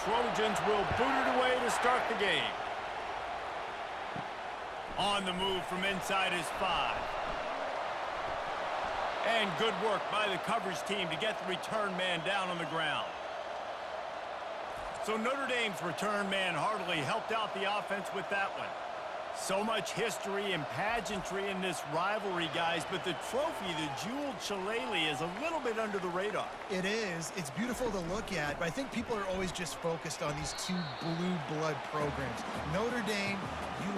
Trojans will boot it away to start the game. On the move from inside his 5. And good work by the coverage team to get the return man down on the ground. So Notre Dame's return man hardly helped out the offense with that one. So much history and pageantry in this rivalry, guys, but the trophy, the jeweled shillelagh, is a little bit under the radar. It is. It's beautiful to look at, but I think people are always just focused on these two blue blood programs. Notre Dame,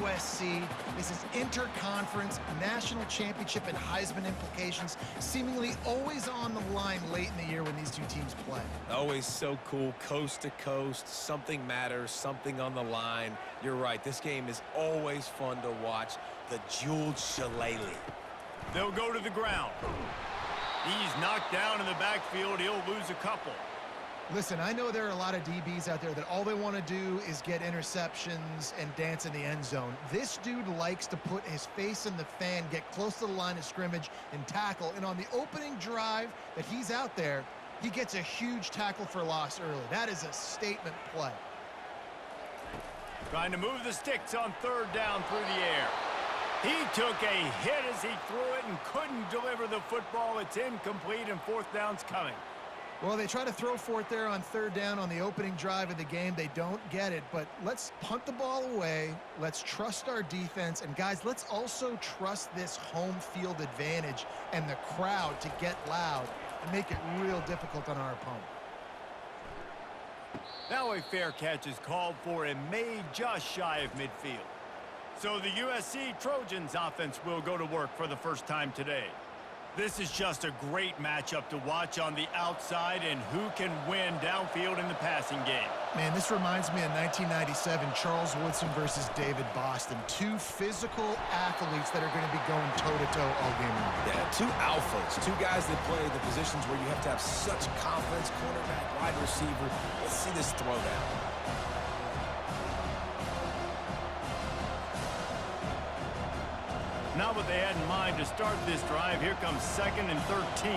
USC. This is interconference, national championship, and Heisman implications seemingly always on the line late in the year when these two teams play. Always so cool, coast to coast. Something matters, something on the line. You're right. This game is always fun to watch. The jeweled shillelagh. They'll go to the ground. He's knocked down in the backfield. He'll lose a couple. Listen, I know there are a lot of DBs out there that all they want to do is get interceptions and dance in the end zone. This dude likes to put his face in the fan, get close to the line of scrimmage, and tackle. And on the opening drive that he's out there, he gets a huge tackle for loss early. That is a statement play. Trying to move the sticks on third down through the air. He took a hit as he threw it and couldn't deliver the football. It's incomplete and fourth down's coming. Well, they try to throw for it there on third down on the opening drive of the game. They don't get it, but let's punt the ball away. Let's trust our defense. And, guys, let's also trust this home field advantage and the crowd to get loud and make it real difficult on our opponent. Now a fair catch is called for and made just shy of midfield. So the USC Trojans offense will go to work for the first time today. This is just a great matchup to watch on the outside and who can win downfield in the passing game. Man, this reminds me of 1997, Charles Woodson versus David Boston. Two physical athletes that are going to be going toe-to-toe all game long. Yeah, two alphas, two guys that play the positions where you have to have such confidence, cornerback, wide receiver. Let's see this throwdown. Not what they had in mind to start this drive. Here comes 2nd and 13.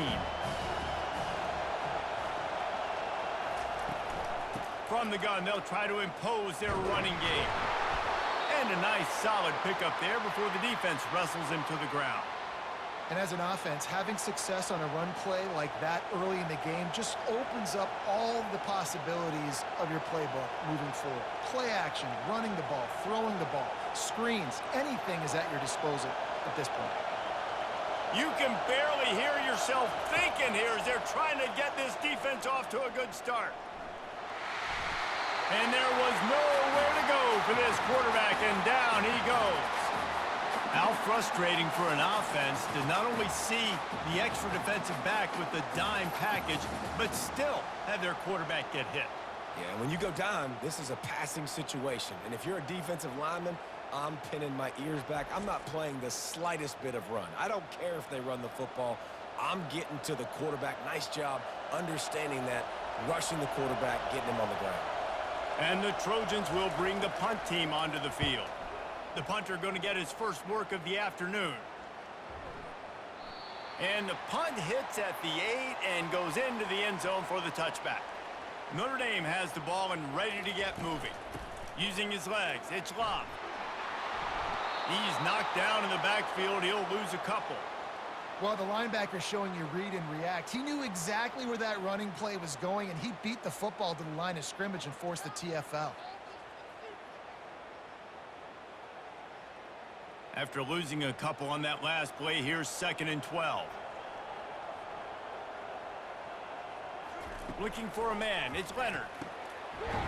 From the gun, they'll try to impose their running game. And a nice solid pickup there before the defense wrestles him to the ground. And as an offense, having success on a run play like that early in the game just opens up all the possibilities of your playbook moving forward. Play action, running the ball, throwing the ball, screens, anything is at your disposal at this point. You can barely hear yourself thinking here as they're trying to get this defense off to a good start. And there was nowhere to go for this quarterback, and down he goes. How frustrating for an offense to not only see the extra defensive back with the dime package, but still have their quarterback get hit. Yeah, when you go down, this is a passing situation. And if you're a defensive lineman, I'm pinning my ears back. I'm not playing the slightest bit of run. I don't care if they run the football. I'm getting to the quarterback. Nice job understanding that, rushing the quarterback, getting him on the ground. And the Trojans will bring the punt team onto the field. The punter going to get his first work of the afternoon. And the punt hits at the 8 and goes into the end zone for the touchback. Notre Dame has the ball and ready to get moving. Using his legs, it's Love. He's knocked down in the backfield. He'll lose a couple. Well, the linebacker's showing you read and react. He knew exactly where that running play was going, and he beat the football to the line of scrimmage and forced the TFL. After losing a couple on that last play, here's 2nd and 12. Looking for a man, it's Leonard.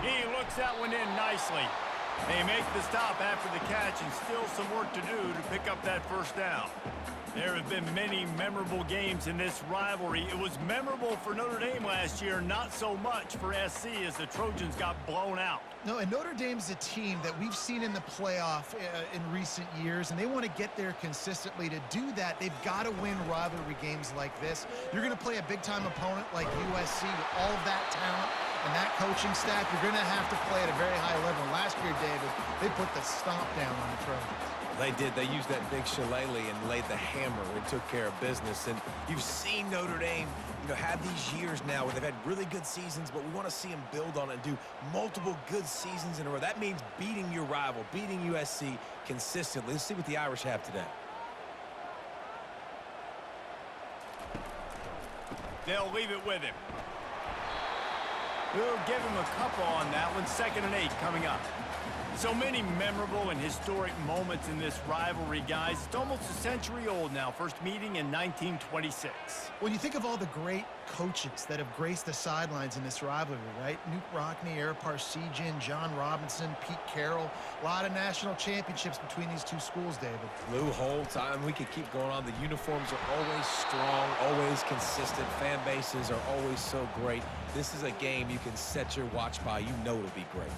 He looks that one in nicely. They make the stop after the catch and still some work to do to pick up that first down. There have been many memorable games in this rivalry. It was memorable for Notre Dame last year, not so much for SC as the Trojans got blown out. No, and Notre Dame's a team that we've seen in the playoff in recent years, and they want to get there consistently. To do that, they've got to win rivalry games like this. You're going to play a big-time opponent like USC with all of that talent, And that coaching staff, you're going to have to play at a very high level. Last year, David, they put the stomp down on the Trojans. They did. They used that big shillelagh and laid the hammer and took care of business. And you've seen Notre Dame, have these years now where they've had really good seasons, but we want to see them build on it and do multiple good seasons in a row. That means beating your rival, beating USC consistently. Let's see what the Irish have today. They'll leave it with him. We'll give him a couple on that one. 2nd and 8 coming up. So many memorable and historic moments in this rivalry, guys. It's almost a century old now. First meeting in 1926. When you think of all the great coaches that have graced the sidelines in this rivalry, right? Newt Rockne, Ara Parseghian, John Robinson, Pete Carroll. A lot of national championships between these two schools, David. Lou Holtz, we could keep going on. The uniforms are always strong, always consistent. Fan bases are always so great. This is a game you can set your watch by. You know it'll be great.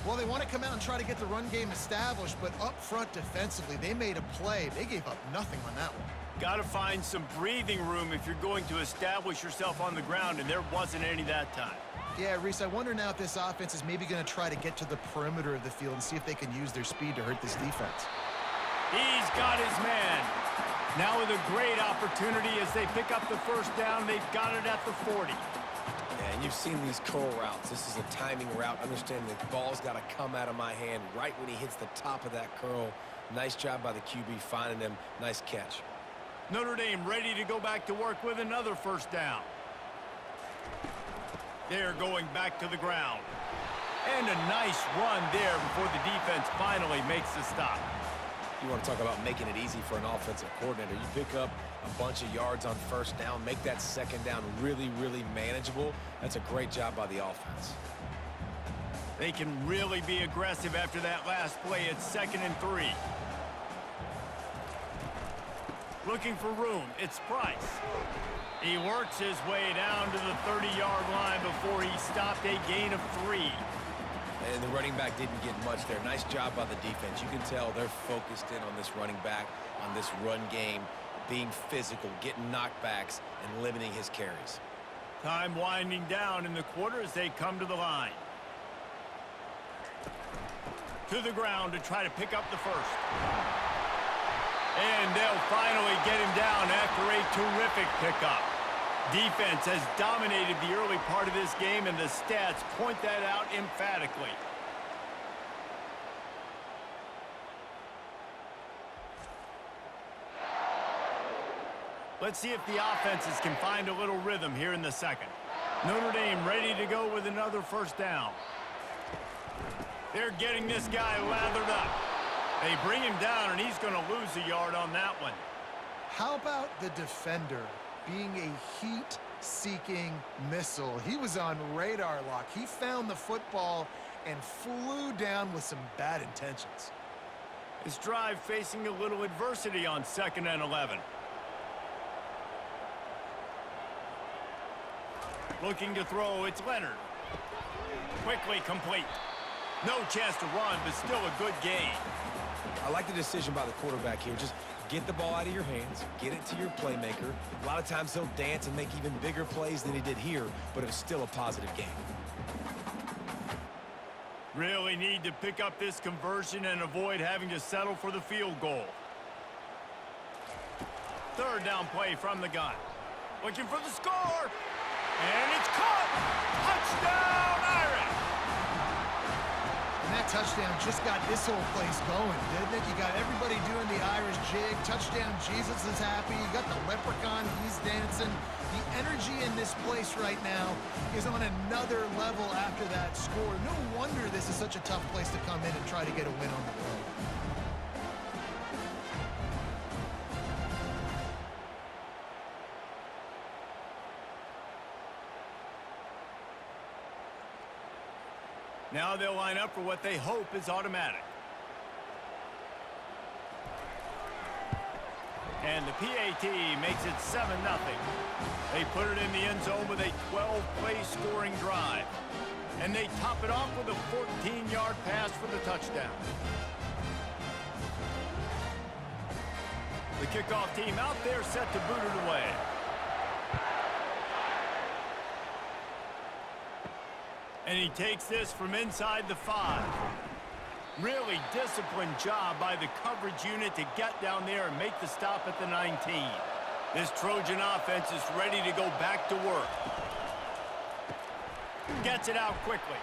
Well, they want to come out and try to get the run game established, but up front defensively, they made a play. They gave up nothing on that one. Got to find some breathing room if you're going to establish yourself on the ground, and there wasn't any that time. Yeah, Reese, I wonder now if this offense is maybe going to try to get to the perimeter of the field and see if they can use their speed to hurt this defense. He's got his man. Now with a great opportunity as they pick up the first down, they've got it at the 40. And you've seen these curl routes. This is a timing route. Understand the ball's got to come out of my hand right when he hits the top of that curl. Nice job by the QB finding him. Nice catch. Notre Dame ready to go back to work with another first down. They're going back to the ground. And a nice run there before the defense finally makes the stop. You want to talk about making it easy for an offensive coordinator. You pick up a bunch of yards on first down, make that second down really, really manageable. That's a great job by the offense. They can really be aggressive after that last play. It's 2nd and 3. Looking for room. It's Price. He works his way down to the 30-yard line before he stopped a gain of 3. And the running back didn't get much there. Nice job by the defense. You can tell they're focused in on this running back, on this run game, being physical, getting knockbacks, and limiting his carries. Time winding down in the quarter as they come to the line. To the ground to try to pick up the first. And they'll finally get him down after a terrific pickup. Defense has dominated the early part of this game, and the stats point that out emphatically. Let's see if the offenses can find a little rhythm here in the second. Notre Dame ready to go with another first down. They're getting this guy lathered up. They bring him down, and he's going to lose a yard on that one. How about the defender being a heat-seeking missile? He was on radar lock. He found the football and flew down with some bad intentions. His drive facing a little adversity on 2nd and 11. Looking to throw, it's Leonard. Quickly complete. No chance to run, but still a good gain. I like the decision by the quarterback here. Just get the ball out of your hands, get it to your playmaker. A lot of times he'll dance and make even bigger plays than he did here, but it was still a positive game. Really need to pick up this conversion and avoid having to settle for the field goal. 3rd down play from the gun. Looking for the score. And it's caught! Touchdown, Irish! And that touchdown just got this whole place going, didn't it? You got everybody doing the Irish jig. Touchdown, Jesus is happy. You got the leprechaun, he's dancing. The energy in this place right now is on another level after that score. No wonder this is such a tough place to come in and try to get a win on the road. Now they'll line up for what they hope is automatic. And the PAT makes it 7-0. They put it in the end zone with a 12-play scoring drive. And they top it off with a 14-yard pass for the touchdown. The kickoff team out there set to boot it away. And he takes this from inside the 5. Really disciplined job by the coverage unit to get down there and make the stop at the 19. This Trojan offense is ready to go back to work. Gets it out quickly.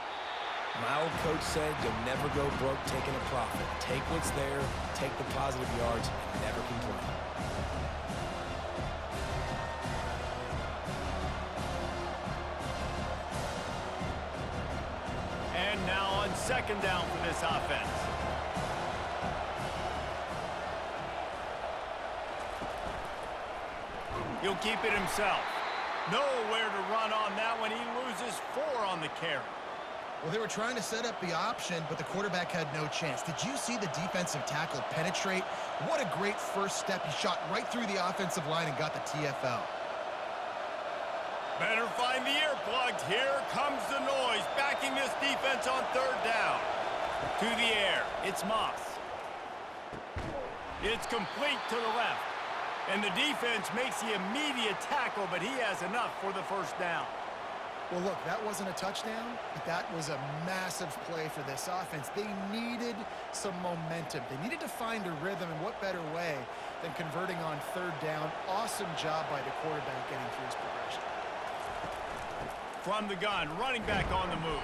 My old coach said you'll never go broke taking a profit. Take what's there, take the positive yards, and never complain. And now on second down for this offense. He'll keep it himself. Nowhere to run on that one. He loses 4 on the carry. Well, they were trying to set up the option, but the quarterback had no chance. Did you see the defensive tackle penetrate? What a great first step. He shot right through the offensive line and got the TFL. Better find the earplugs. Here comes the noise, backing this defense on third down. To the air, it's Moss. It's complete to the left. And the defense makes the immediate tackle, but he has enough for the first down. Well, look, that wasn't a touchdown, but that was a massive play for this offense. They needed some momentum. They needed to find a rhythm, and what better way than converting on third down. Awesome job by the quarterback getting through his progression. From the gun, running back on the move.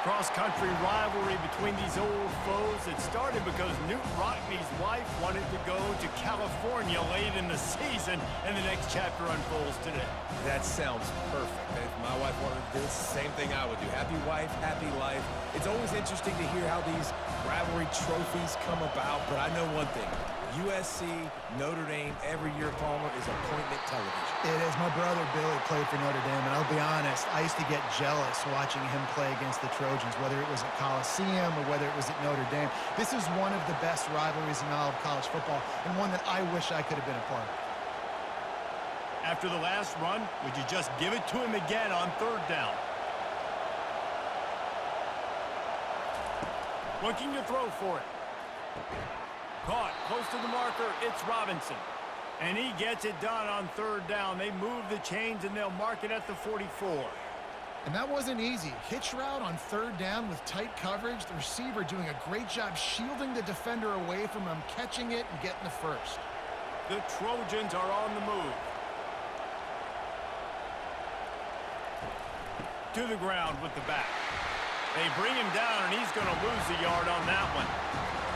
Cross-country rivalry between these old foes. It started because Newt Rockney's wife wanted to go to California late in the season, and the next chapter unfolds today. That sounds perfect. If my wife wanted to do it, it's the same thing I would do. Happy wife, happy life. It's always interesting to hear how these rivalry trophies come about, but I know one thing. USC, Notre Dame, every year, Palmer, is appointment television. It is. My brother Billy played for Notre Dame, and I'll be honest, I used to get jealous watching him play against the Trojans, whether it was at Coliseum or whether it was at Notre Dame. This is one of the best rivalries in all of college football, and one that I wish I could have been a part of. After the last run, would you just give it to him again on third down? Looking to throw for it. Caught close to the marker, it's Robinson. And he gets it done on third down. They move the chains, and they'll mark it at the 44. And that wasn't easy. Hitch route on third down with tight coverage. The receiver doing a great job shielding the defender away from him, catching it and getting the first. The Trojans are on the move. To the ground with the back. They bring him down, and he's going to lose a yard on that one.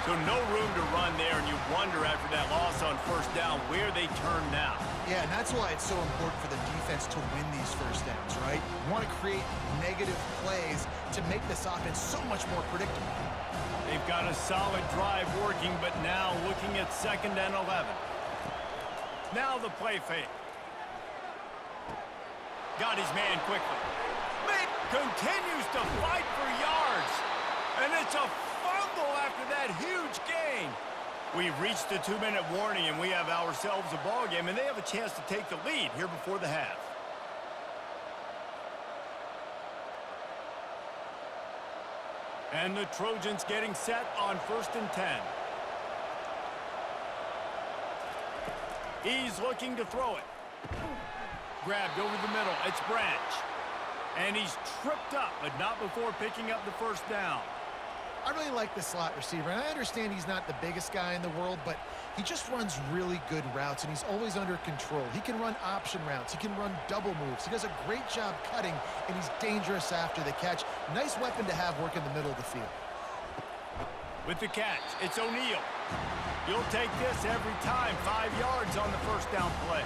So no room to run there, and you wonder after that loss on first down where they turn now. Yeah, and that's why it's so important for the defense to win these first downs, right? You want to create negative plays to make this offense so much more predictable. They've got a solid drive working, but now looking at 2nd and 11. Now the play fake. Got his man quickly. Continues to fight for yards. And it's a fumble after that huge gain. We've reached the 2-minute warning, and we have ourselves a ball game, and they have a chance to take the lead here before the half. And the Trojans getting set on 1st and 10. He's looking to throw it. Grabbed over the middle. It's Branch. And he's tripped up, but not before picking up the first down. I really like the slot receiver, and I understand he's not the biggest guy in the world, but he just runs really good routes, and he's always under control. He can run option routes. He can run double moves. He does a great job cutting, and he's dangerous after the catch. Nice weapon to have work in the middle of the field. With the catch, it's O'Neal. You'll take this every time. 5 yards on the first down play.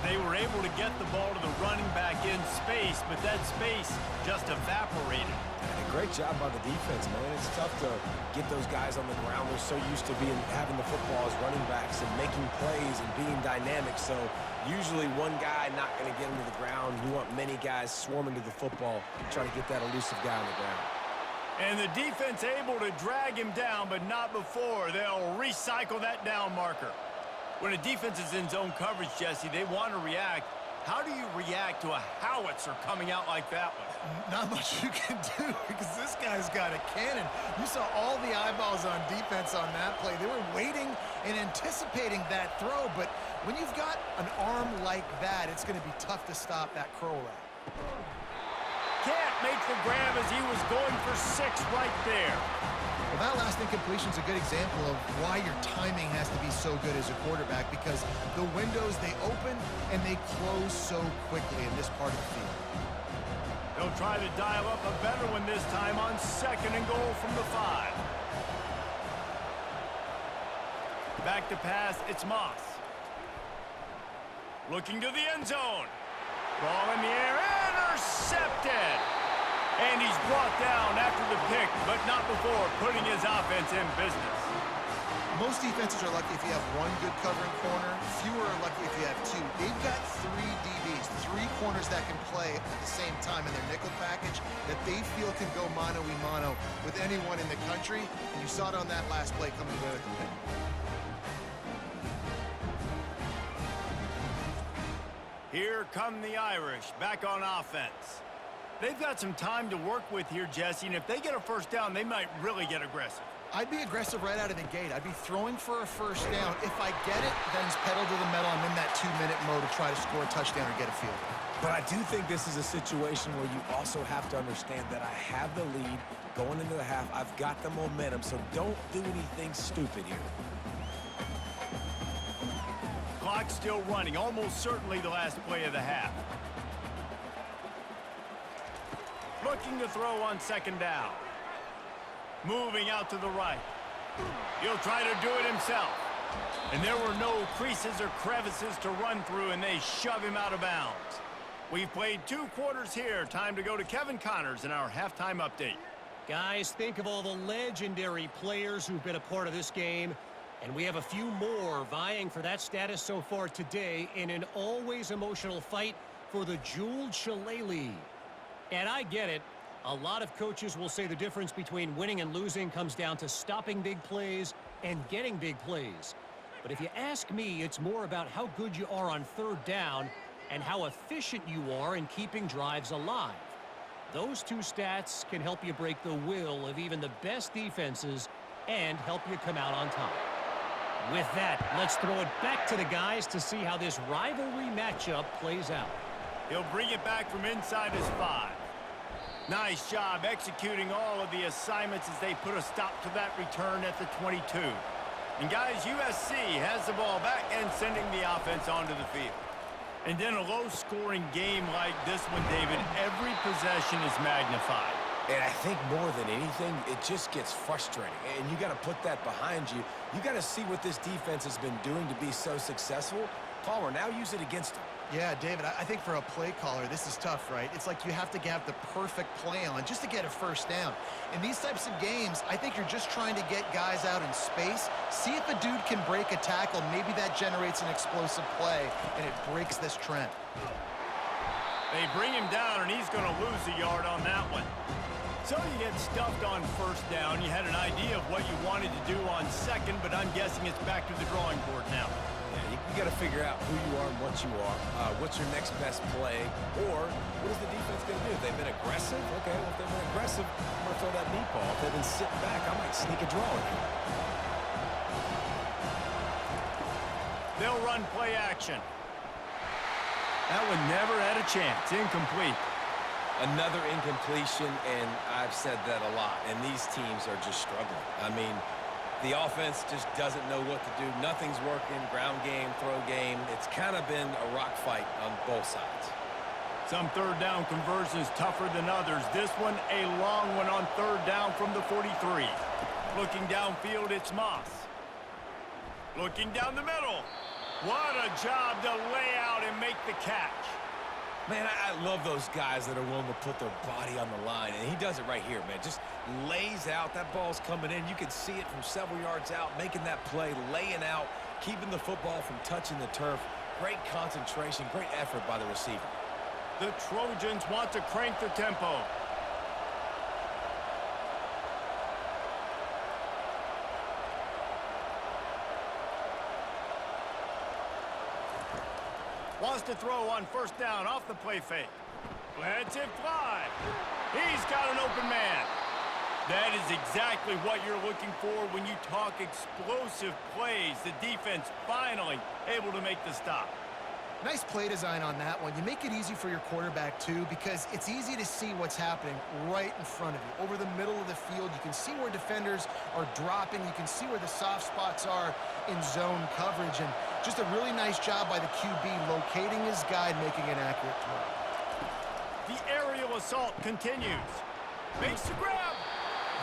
They were able to get the ball to the running back in space, but that space just evaporated. And a great job by the defense, man. It's tough to get those guys on the ground. They're so used to having the football as running backs and making plays and being dynamic. So usually one guy not going to get into the ground. You want many guys swarming to the football, trying to get that elusive guy on the ground. And the defense able to drag him down, but not before. They'll recycle that down marker. When a defense is in zone coverage, Jesse, they want to react. How do you react to a howitzer coming out like that one? Not much you can do because this guy's got a cannon. You saw all the eyeballs on defense on that play. They were waiting and anticipating that throw, but when you've got an arm like that, it's going to be tough to stop that curl route. can't make the grab as he was going for 6 right there. Well, that last incompletion is a good example of why your timing has to be so good as a quarterback, because the windows, they open and they close so quickly in this part of the field. They'll try to dial up a better one this time on 2nd and goal from the 5. Back to pass, it's Moss. Looking to the end zone. Ball in the air, intercepted. And he's brought down after the pick, but not before putting his offense in business. Most defenses are lucky if you have one good covering corner. Fewer are lucky if you have 2. They've got 3 DBs, 3 corners that can play at the same time in their nickel package that they feel can go mano-a-mano with anyone in the country. And you saw it on that last play coming away with the pick. Here come the Irish back on offense. They've got some time to work with here, Jesse, and if they get a first down, they might really get aggressive. I'd be aggressive right out of the gate. I'd be throwing for a first down. If I get it, then it's pedal to the metal. I'm in that 2-minute mode to try to score a touchdown or get a field goal. But I do think this is a situation where you also have to understand that I have the lead going into the half. I've got the momentum, so don't do anything stupid here. Clock still running, almost certainly the last play of the half. Looking to throw on 2nd down. Moving out to the right. He'll try to do it himself. And there were no creases or crevices to run through, and they shove him out of bounds. We've played 2 quarters here. Time to go to Kevin Connors in our halftime update. Guys, think of all the legendary players who've been a part of this game. And we have a few more vying for that status so far today in an always emotional fight for the jeweled shillelagh. And I get it. A lot of coaches will say the difference between winning and losing comes down to stopping big plays and getting big plays. But if you ask me, it's more about how good you are on 3rd down and how efficient you are in keeping drives alive. Those 2 stats can help you break the will of even the best defenses and help you come out on top. With that, let's throw it back to the guys to see how this rivalry matchup plays out. He'll bring it back from inside his 5. Nice job executing all of the assignments as they put a stop to that return at the 22. And guys, USC has the ball back and sending the offense onto the field. And in a low-scoring game like this one, David, every possession is magnified. And I think more than anything, it just gets frustrating. And you got to put that behind you. You got to see what this defense has been doing to be so successful. Palmer, now use it against them. Yeah, David, I think for a play caller, this is tough, right? It's like you have to have the perfect play on just to get a first down. In these types of games, I think you're just trying to get guys out in space, see if a dude can break a tackle. Maybe that generates an explosive play, and it breaks this trend. They bring him down, and he's going to lose a yard on that one. So you get stuffed on 1st down. You had an idea of what you wanted to do on 2nd, but I'm guessing it's back to the drawing board now. Yeah, you got to figure out who you are and what you are. What's your next best play? Or what is the defense going to do? If they've been aggressive, okay, well, if they've been aggressive, I'm going to throw that deep ball. If they've been sitting back, I might sneak a draw in here. They'll run play action. That one never had a chance. Incomplete. Another incompletion, and I've said that a lot, and these teams are just struggling. I mean, the offense just doesn't know what to do. Nothing's working, ground game, throw game. It's kind of been a rock fight on both sides. Some 3rd down conversions tougher than others. This one, a long one on 3rd down from the 43. Looking downfield, it's Moss. Looking down the middle. What a job to lay out and make the catch. Man, I love those guys that are willing to put their body on the line, and he does it right here, man. Just lays out. That ball's coming in. You can see it from several yards out, making that play, laying out, keeping the football from touching the turf. Great concentration, great effort by the receiver. The Trojans want to crank the tempo. Wants to throw on 1st down off the play fake. Lets it fly. He's got an open man. That is exactly what you're looking for when you talk explosive plays. The defense finally able to make the stop. Nice play design on that one. You make it easy for your quarterback, too, because it's easy to see what's happening right in front of you. Over the middle of the field, you can see where defenders are dropping. You can see where the soft spots are in zone coverage. And just a really nice job by the QB locating his guy and making an accurate throw. The aerial assault continues. Makes the grab.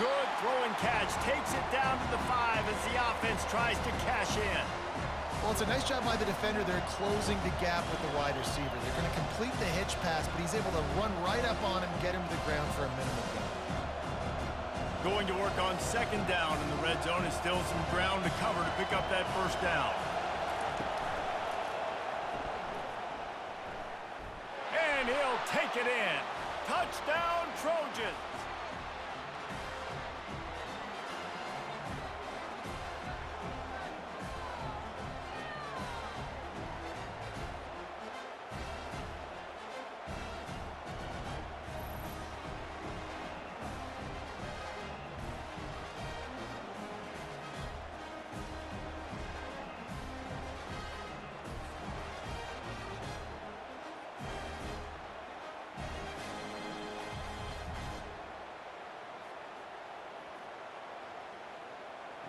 Good throw and catch. Takes it down to the 5 as the offense tries to cash in. Well, it's a nice job by the defender. They're closing the gap with the wide receiver. They're going to complete the hitch pass, but he's able to run right up on him, get him to the ground for a minimal gain. Going to work on second down in the red zone is still some ground to cover to pick up that first down. And he'll take it in. Touchdown, Trojans.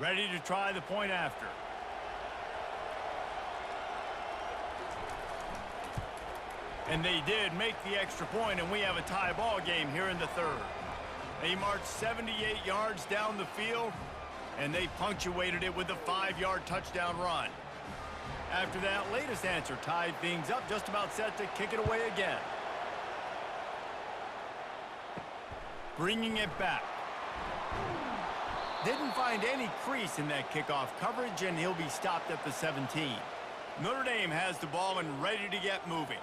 Ready to try the point after. And they did make the extra point, and we have a tie ball game here in the third. They marched 78 yards down the field, and they punctuated it with a 5-yard touchdown run. After that latest answer tied things up, just about set to kick it away again. Bringing it back. Didn't find any crease in that kickoff coverage, and he'll be stopped at the 17. Notre Dame has the ball and ready to get moving.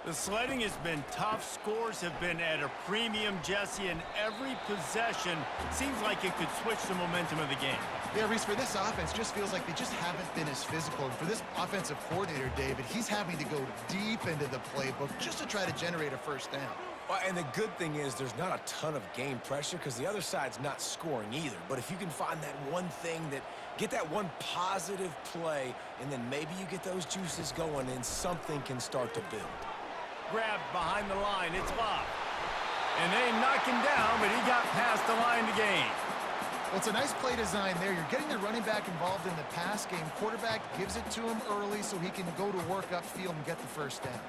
The sledding has been tough. Scores have been at a premium, Jesse, and every possession seems like it could switch the momentum of the game. Yeah, Reese, for this offense, just feels like they just haven't been as physical. And for this offensive coordinator, David, he's having to go deep into the playbook just to try to generate a first down. Well, and the good thing is there's not a ton of game pressure because the other side's not scoring either. But if you can find that one thing get that one positive play, and then maybe you get those juices going and something can start to build. Grabbed behind the line. It's Love. And they knock him down, but he got past the line to gain. Well, it's a nice play design there. You're getting the running back involved in the pass game. Quarterback gives it to him early so he can go to work upfield and get the first down.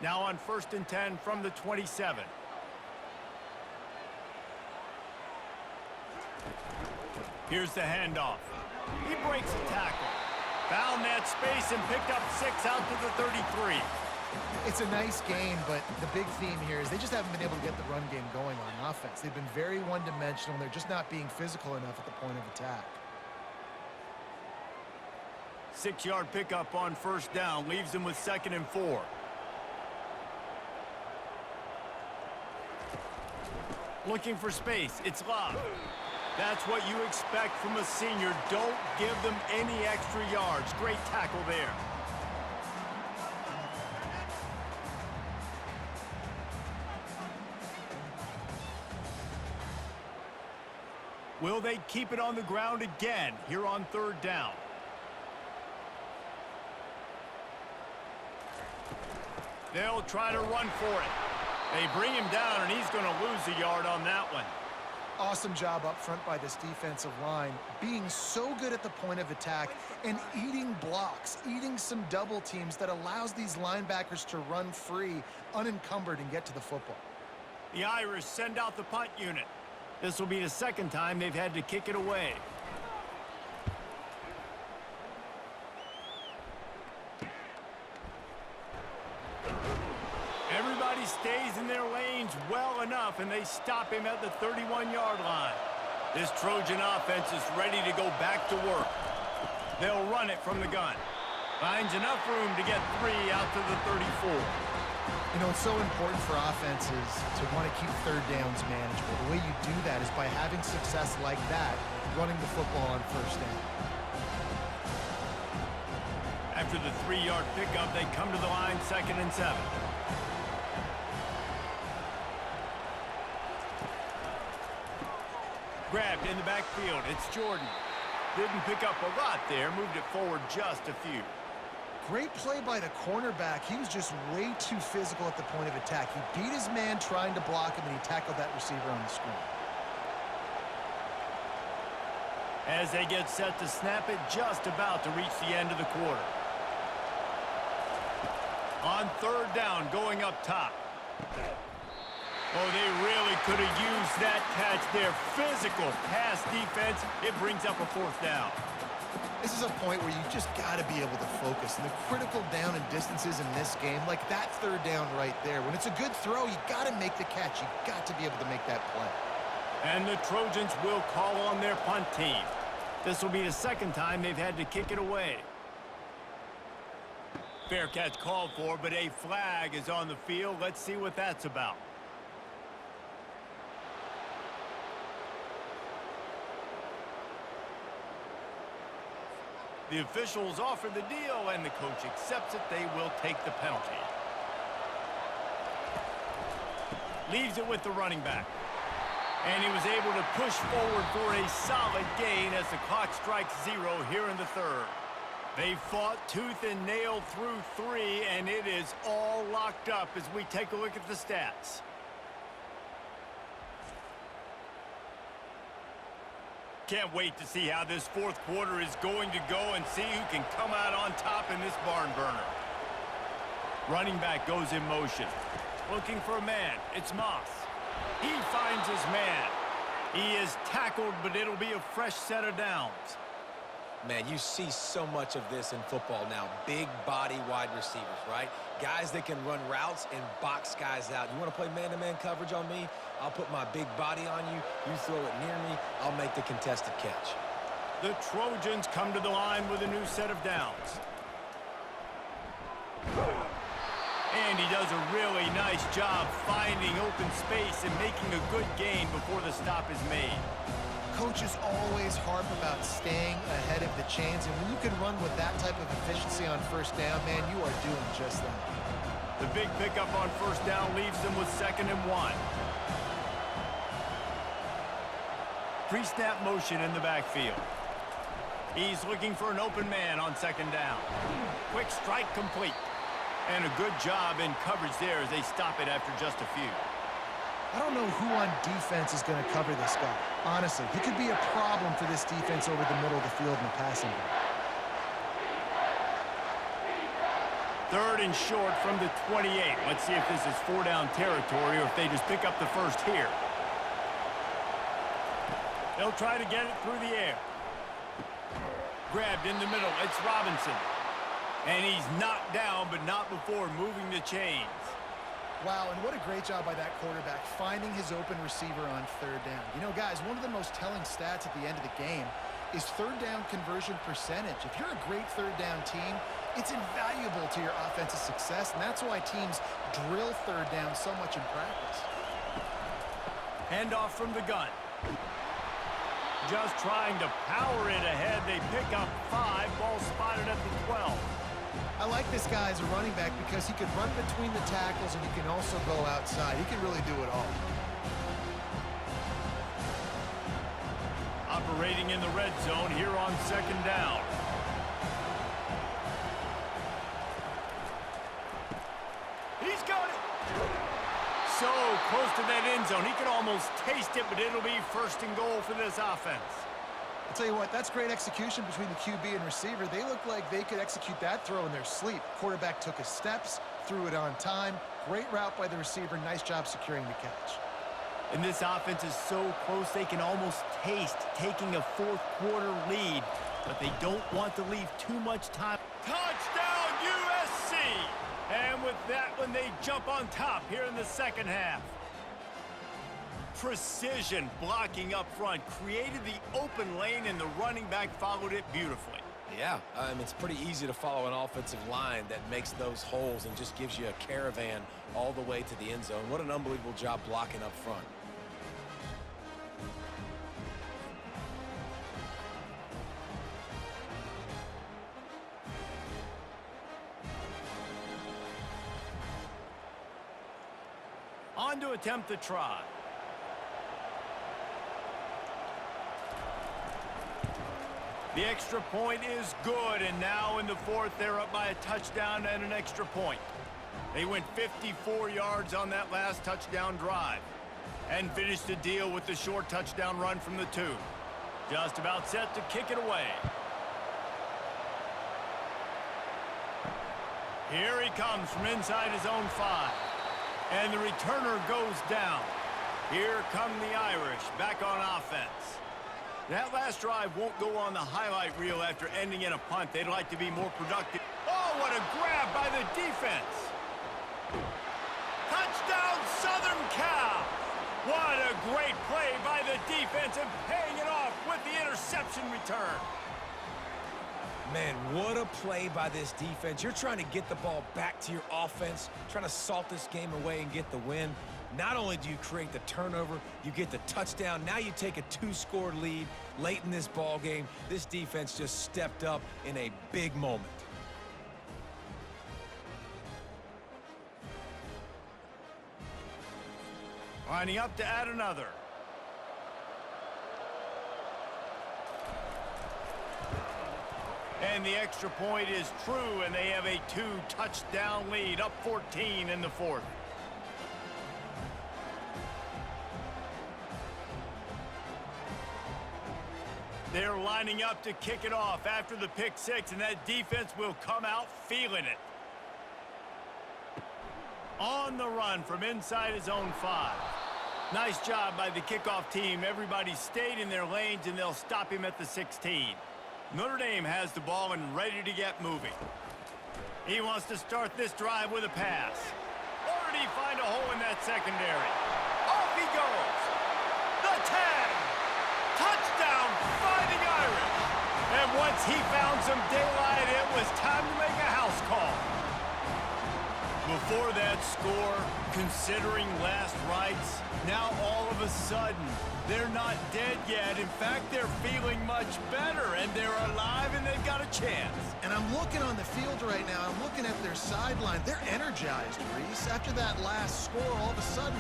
Now on 1st and 10 from the 27. Here's the handoff. He breaks a tackle. Found that space and picked up 6 out to the 33. It's a nice game, but the big theme here is they just haven't been able to get the run game going on offense. They've been very one-dimensional, and they're just not being physical enough at the point of attack. 6-yard pickup on first down leaves them with 2nd and 4. Looking for space. It's Love. That's what you expect from a senior. Don't give them any extra yards. Great tackle there. Will they keep it on the ground again here on 3rd down? They'll try to run for it. They bring him down, and he's going to lose a yard on that one. Awesome job up front by this defensive line, being so good at the point of attack and eating blocks, eating some double teams that allows these linebackers to run free, unencumbered, and get to the football. The Irish send out the punt unit. This will be the 2nd time they've had to kick it away. Everybody stays in their lanes well enough, and they stop him at the 31-yard line. This Trojan offense is ready to go back to work. They'll run it from the gun. Finds enough room to get 3 out to the 34. You know, it's so important for offenses to want to keep 3rd downs manageable. The way you do that is by having success like that, running the football on 1st down. After the 3-yard pickup, they come to the line 2nd and 7. Grabbed in the backfield. It's Jordan. Didn't pick up a lot there, moved it forward just a few. Great play by the cornerback. He was just way too physical at the point of attack. He beat his man trying to block him, and he tackled that receiver on the screen. As they get set to snap it, just about to reach the end of the quarter. On third down, going up top. Oh, they really could have used that catch there. Physical pass defense. It brings up a fourth down. This is a point where you just got to be able to focus. And the critical down and distances in this game, like that third down right there. When it's a good throw, you got to make the catch. You got to be able to make that play. And the Trojans will call on their punt team. This will be the second time they've had to kick it away. Fair catch called for, but a flag is on the field. Let's see what that's about. The officials offer the deal, and the coach accepts it. They will take the penalty. Leaves it with the running back. And he was able to push forward for a solid gain as the clock strikes 0 here in the third. They fought tooth and nail through 3, and it is all locked up as we take a look at the stats. Can't wait to see how this fourth quarter is going to go and see who can come out on top in this barn burner. Running back goes in motion. Looking for a man. It's Moss. He finds his man. He is tackled, but it'll be a fresh set of downs. Man, you see so much of this in football now. Big body wide receivers, right? Guys that can run routes and box guys out. You want to play man-to-man coverage on me? I'll put my big body on you. You throw it near me, I'll make the contested catch. The Trojans come to the line with a new set of downs. And he does a really nice job finding open space and making a good gain before the stop is made. Coaches always harp about staying ahead of the chains, and when you can run with that type of efficiency on first down, man, you are doing just that. The big pickup on first down leaves them with 2nd and 1. Pre-snap motion in the backfield. He's looking for an open man on 2nd down. Quick strike complete. And a good job in coverage there as they stop it after just a few. I don't know who on defense is going to cover this guy. Honestly, he could be a problem for this defense over the middle of the field in the passing game. 3rd and short from the 28. Let's see if this is 4-down territory or if they just pick up the first here. They'll try to get it through the air. Grabbed in the middle. It's Robinson. And he's knocked down, but not before moving the chains. Wow, and what a great job by that quarterback, finding his open receiver on 3rd down. You know, guys, one of the most telling stats at the end of the game is 3rd down conversion percentage. If you're a great 3rd down team, it's invaluable to your offensive success, and that's why teams drill 3rd down so much in practice. Handoff from the gun. Just trying to power it ahead. They pick up 5. Ball spotted at the 12. I like this guy as a running back because he can run between the tackles and he can also go outside. He can really do it all. Operating in the red zone here on 2nd down. He's got it. So close to that end zone. He could almost taste it, but it'll be 1st and goal for this offense. I'll tell you what, that's great execution between the QB and receiver. They look like they could execute that throw in their sleep. Quarterback took his steps, threw it on time. Great route by the receiver. Nice job securing the catch. And this offense is so close they can almost taste taking a 4th quarter lead, but they don't want to leave too much time. Touchdown, USC! And with that one, they jump on top here in the 2nd half. Precision blocking up front created the open lane, and the running back followed it beautifully. Yeah, it's pretty easy to follow an offensive line that makes those holes and just gives you a caravan all the way to the end zone. What an unbelievable job blocking up front. On to attempt the try. The extra point is good, and now in the fourth, they're up by a touchdown and an extra point. They went 54 yards on that last touchdown drive and finished the deal with the short touchdown run from the 2. Just about set to kick it away. Here he comes from inside his own 5. And the returner goes down. Here come the Irish back on offense. That last drive won't go on the highlight reel after ending in a punt. They'd like to be more productive. Oh, what a grab by the defense. Touchdown, Southern Cal. What a great play by the defense and paying it off with the interception return. Man, what a play by this defense. You're trying to get the ball back to your offense, trying to salt this game away and get the win. Not only do you create the turnover, you get the touchdown. Now you take a 2-score lead late in this ball game. This defense just stepped up in a big moment. Lining up to add another. And the extra point is true, and they have a 2-touchdown lead, up 14 in the fourth. They're lining up to kick it off after the pick 6, and that defense will come out feeling it. On the run from inside his own 5. Nice job by the kickoff team. Everybody stayed in their lanes, and they'll stop him at the 16. Notre Dame has the ball and ready to get moving. He wants to start this drive with a pass. Or did he find a hole in that secondary? Off he goes. The 10. Touchdown, Fighting Irish. And once he found some daylight, it was time to make a house call. Before that score, considering last rites, now all of a sudden, they're not dead yet. In fact, they're feeling much better, and they're alive, and they've got a chance. And I'm looking on the field right now. I'm looking at their sideline. They're energized, Reese. After that last score, all of a sudden,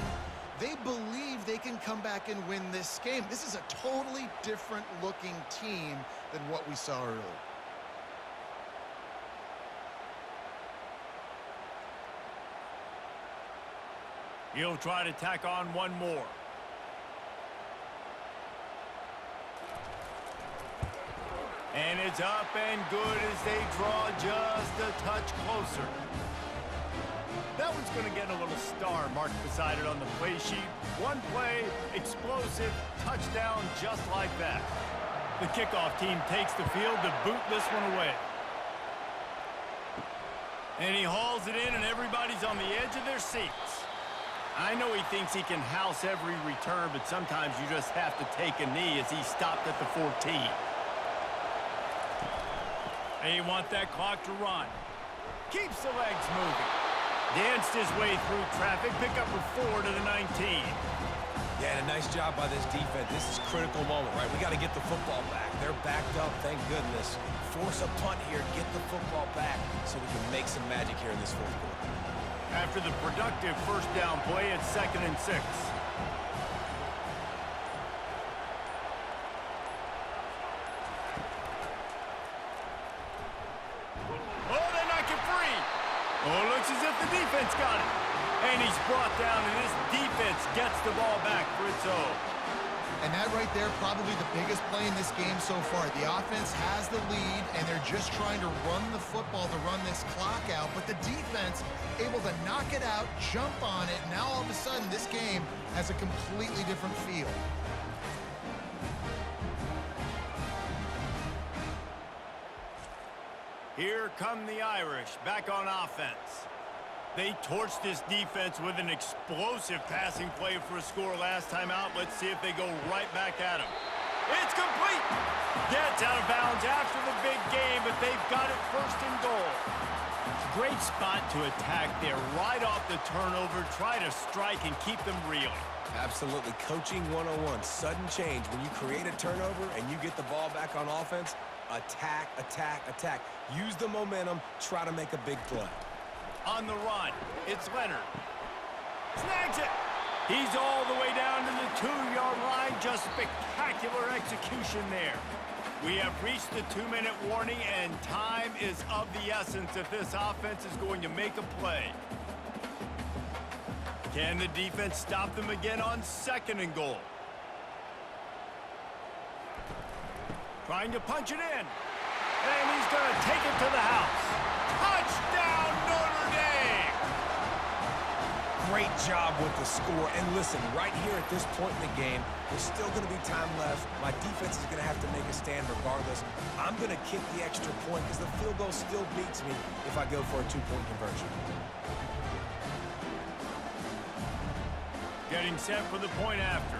they believe they can come back and win this game. This is a totally different-looking team than what we saw earlier. He'll try to tack on one more. And it's up and good as they draw just a touch closer. That one's going to get a little star marked beside it on the play sheet. One play, explosive, touchdown just like that. The kickoff team takes the field to boot this one away. And he hauls it in, and everybody's on the edge of their seats. I know he thinks he can house every return, but sometimes you just have to take a knee as he stopped at the 14. They want that clock to run. Keeps the legs moving. Danced his way through traffic. Pick up a 4 to the 19. Yeah, and a nice job by this defense. This is a critical moment, right? We got to get the football back. They're backed up, thank goodness. Force a punt here, get the football back so we can make some magic here in this fourth quarter. After the productive first down play, it's 2nd and 6. Oh, looks as if the defense got it. And he's brought down, and this defense gets the ball back for its own. And that right there, probably the biggest play in this game so far. The offense has the lead, and they're just trying to run the football to run this clock out. But the defense able to knock it out, jump on it. Now all of a sudden, this game has a completely different feel. Here come the Irish back on offense. They torched this defense with an explosive passing play for a score last time out. Let's see if they go right back at him. It's complete. Gets out of bounds after the big game, but they've got it 1st and goal. Great spot to attack there. Right off the turnover, try to strike and keep them reeling. Absolutely. Coaching 101. Sudden change. When you create a turnover and you get the ball back on offense, attack, attack, attack. Use the momentum. Try to make a big play. On the run, it's Leonard. Snags it. He's all the way down to the 2-yard line. Just spectacular execution there. We have reached the 2-minute warning, and time is of the essence if this offense is going to make a play. Can the defense stop them again on 2nd and goal? Trying to punch it in. And he's going to take it to the house. Touchdown, Notre Dame! Great job with the score. And listen, right here at this point in the game, there's still going to be time left. My defense is going to have to make a stand regardless. I'm going to kick the extra point because the field goal still beats me if I go for a 2-point conversion. Getting set for the point after.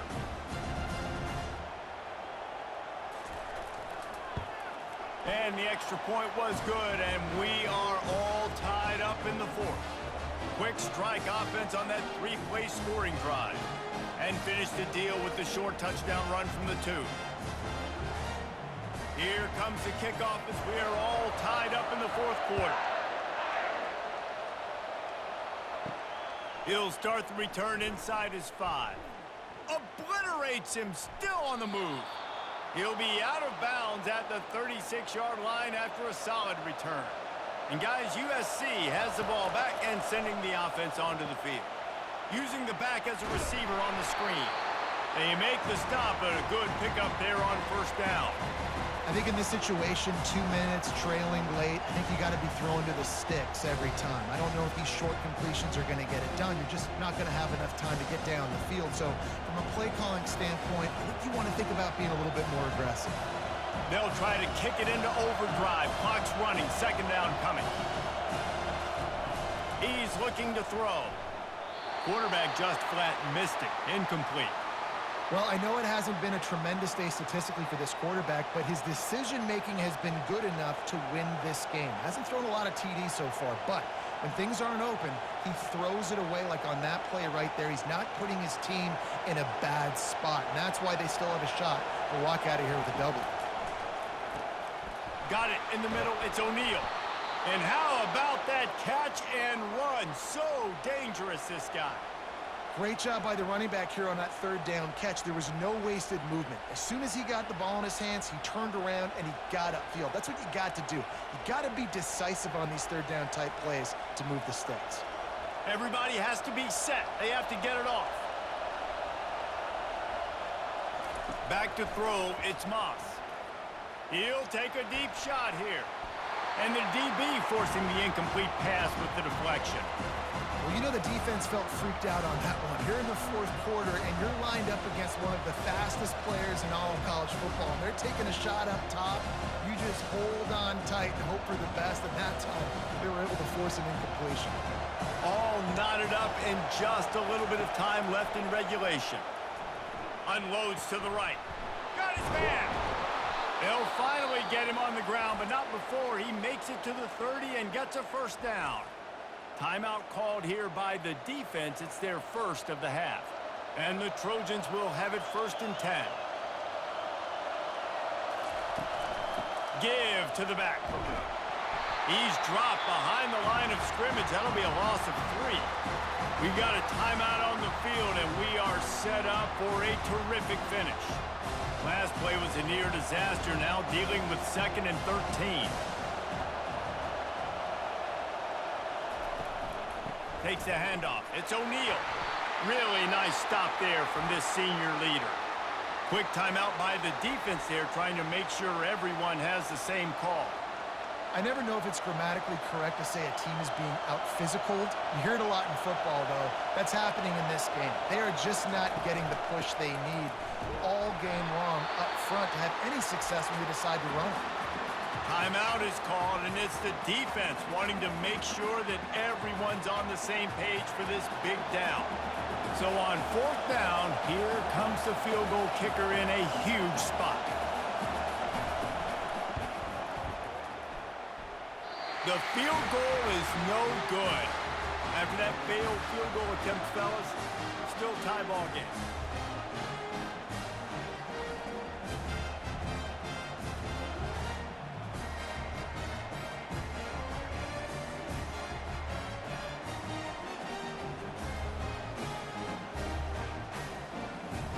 And the extra point was good, and we are all tied up in the 4th. Quick strike offense on that 3-play scoring drive. And finish the deal with the short touchdown run from the 2. Here comes the kickoff as we are all tied up in the 4th quarter. He'll start the return inside his 5. Obliterates him, still on the move. He'll be out of bounds at the 36-yard line after a solid return. And guys, USC has the ball back and sending the offense onto the field. Using the back as a receiver on the screen. They make the stop, but a good pickup there on 1st down. I think in this situation, 2 minutes, trailing late, I think you got to be throwing to the sticks every time. I don't know if these short completions are going to get it done. You're just not going to have enough time to get down the field. So from a play calling standpoint, I think you want to think about being a little bit more aggressive. They'll try to kick it into overdrive. Clock's running. 2nd down coming. He's looking to throw. Quarterback just flat missed it. Incomplete. Well, I know it hasn't been a tremendous day statistically for this quarterback, but his decision-making has been good enough to win this game. Hasn't thrown a lot of TDs so far, but when things aren't open, he throws it away like on that play right there. He's not putting his team in a bad spot, and that's why they still have a shot to walk out of here with a W. Got it in the middle. It's O'Neal. And how about that catch and run? So dangerous, this guy. Great job by the running back here on that 3rd down catch. There was no wasted movement. As soon as he got the ball in his hands, he turned around and he got upfield. That's what you got to do. You got to be decisive on these 3rd down type plays to move the sticks. Everybody has to be set. They have to get it off. Back to throw, it's Moss. He'll take a deep shot here. And the DB forcing the incomplete pass with the deflection. Well, you know the defense felt freaked out on that one. You're in the 4th quarter, and you're lined up against one of the fastest players in all of college football. And they're taking a shot up top. You just hold on tight and hope for the best. And that time, they were able to force an incompletion. All knotted up and just a little bit of time left in regulation. Unloads to the right. Got his man. They'll finally get him on the ground, but not before he makes it to the 30 and gets a 1st down. Timeout called here by the defense. It's their 1st of the half. And the Trojans will have it 1st and 10. Give to the back. He's dropped behind the line of scrimmage. That'll be a loss of 3. We've got a timeout on the field, and we are set up for a terrific finish. Last play was a near disaster, now dealing with 2nd and 13. Takes the handoff. It's O'Neal. Really nice stop there from this senior leader. Quick timeout by the defense there, trying to make sure everyone has the same call. I never know if it's grammatically correct to say a team is being out-physicaled. You hear it a lot in football, though. That's happening in this game. They are just not getting the push they need all game long up front to have any success when they decide to run it. Timeout is called, and it's the defense wanting to make sure that everyone's on the same page for this big down. So on 4th down, here comes the field goal kicker in a huge spot. The field goal is no good. After that failed field goal attempt, fellas, still tie ball game.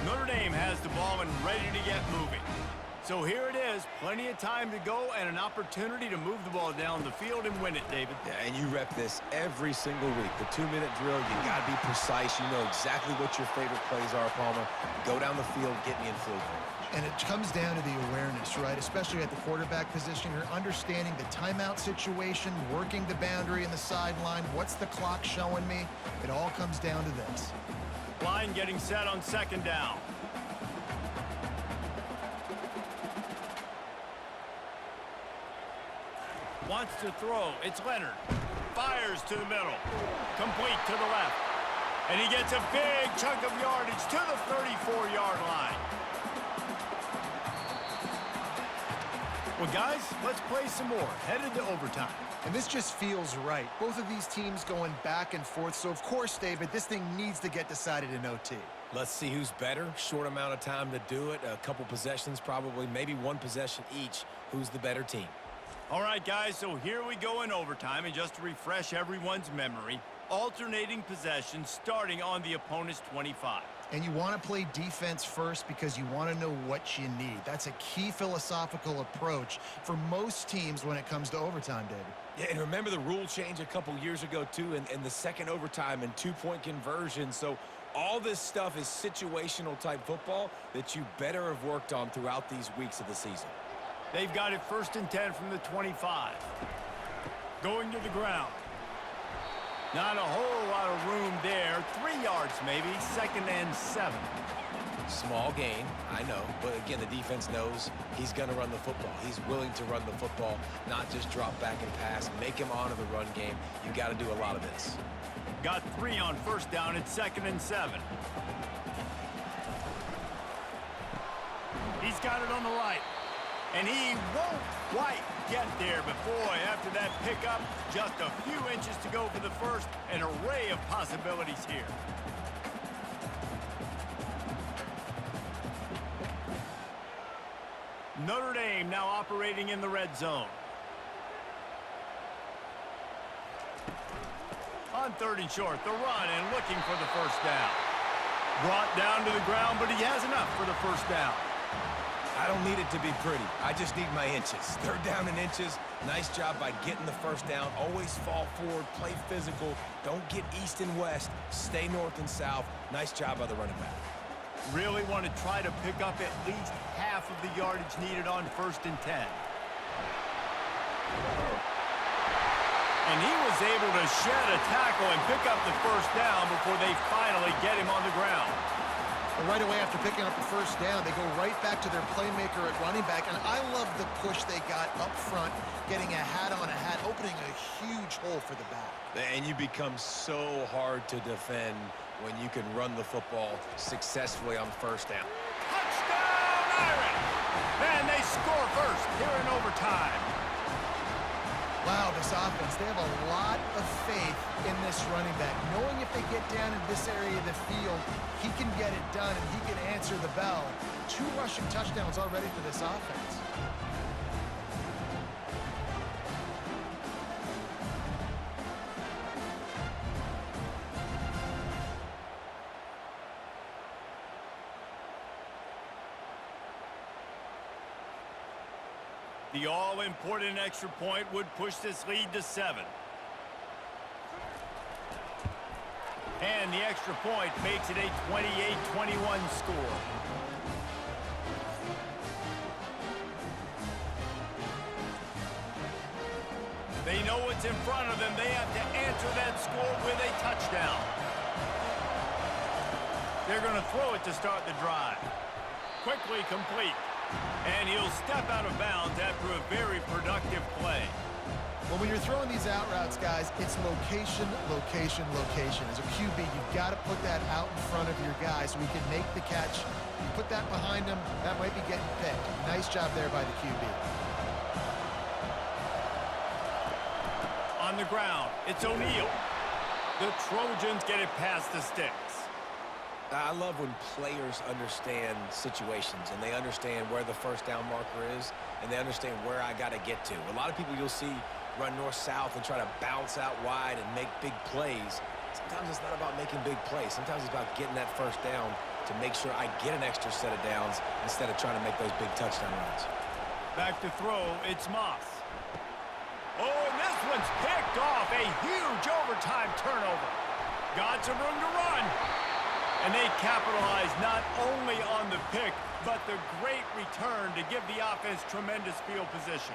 Notre Dame has the ball and ready to get moving. So here it is, plenty of time to go and an opportunity to move the ball down the field and win it, David. Yeah, and you rep this every single week. The 2-minute drill, you got to be precise. You know exactly what your favorite plays are, Palmer. Go down the field, get me in field goal. And it comes down to the awareness, right? Especially at the quarterback position. You're understanding the timeout situation, working the boundary and the sideline. What's the clock showing me? It all comes down to this. Line getting set on second down. Wants to throw. It's Leonard. Fires to the middle. Complete to the left. And he gets a big chunk of yardage to the 34-yard line. Well, guys, let's play some more. Headed to overtime. And this just feels right. Both of these teams going back and forth. So, of course, David, this thing needs to get decided in OT. Let's see who's better. Short amount of time to do it. A couple possessions probably, maybe one possession each. Who's the better team? All right, guys, so here we go in overtime. And just to refresh everyone's memory, alternating possessions starting on the opponent's 25. And you want to play defense first because you want to know what you need. That's a key philosophical approach for most teams when it comes to overtime, David. Yeah, and remember the rule change a couple years ago, too, in the second overtime and two-point conversion. So all this stuff is situational-type football that you better have worked on throughout these weeks of the season. They've got it 1st and 10 from the 25. Going to the ground. Not a whole lot of room there. 3 yards maybe. 2nd and 7. Small gain, I know. But again, the defense knows he's going to run the football. He's willing to run the football, not just drop back and pass. Make him honor the run game. You got to do a lot of this. Got 3 on 1st down. It's 2nd and 7. He's got it on the right. And he won't quite get there, but boy, after that pickup, just a few inches to go for the first, an array of possibilities here. Notre Dame now operating in the red zone. On 3rd and short, the run and looking for the 1st down. Brought down to the ground, but he has enough for the 1st down. I don't need it to be pretty. I just need my inches. 3rd down in inches. Nice job by getting the 1st down. Always fall forward, play physical. Don't get east and west. Stay north and south. Nice job by the running back. Really want to try to pick up at least half of the yardage needed on 1st and 10. And he was able to shed a tackle and pick up the 1st down before they finally get him on the ground. Right away after picking up the 1st down, they go right back to their playmaker at running back. And I love the push they got up front, getting a hat on a hat, opening a huge hole for the back. And you become so hard to defend when you can run the football successfully on 1st down. Touchdown, Irish! And they score first here in overtime. Wow, this offense, they have a lot of faith in this running back. Knowing if they get down in this area of the field, he can get it done and he can answer the bell. 2 rushing touchdowns already for this offense. The all-important extra point would push this lead to 7. And the extra point makes it a 28-21 score. They know what's in front of them. They have to answer that score with a touchdown. They're going to throw it to start the drive. Quickly complete. And he'll step out of bounds after a very productive play. Well, when you're throwing these out routes, guys, it's location, location, location. As a QB, you've got to put that out in front of your guy so he can make the catch. You put that behind him, that might be getting picked. Nice job there by the QB. On the ground, it's O'Neal. The Trojans get it past the sticks. I love when players understand situations and they understand where the 1st down marker is and they understand where I got to get to. A lot of people you'll see run north-south and try to bounce out wide and make big plays. It's Sometimes it's not about making big plays. Sometimes it's about getting that first down to make sure I get an extra set of downs instead of trying to make those big touchdown runs. Back to throw, it's Moss. Oh, and this one's picked off. A huge overtime turnover. Got some room to run. And they capitalize not only on the pick, but the great return to give the offense tremendous field position.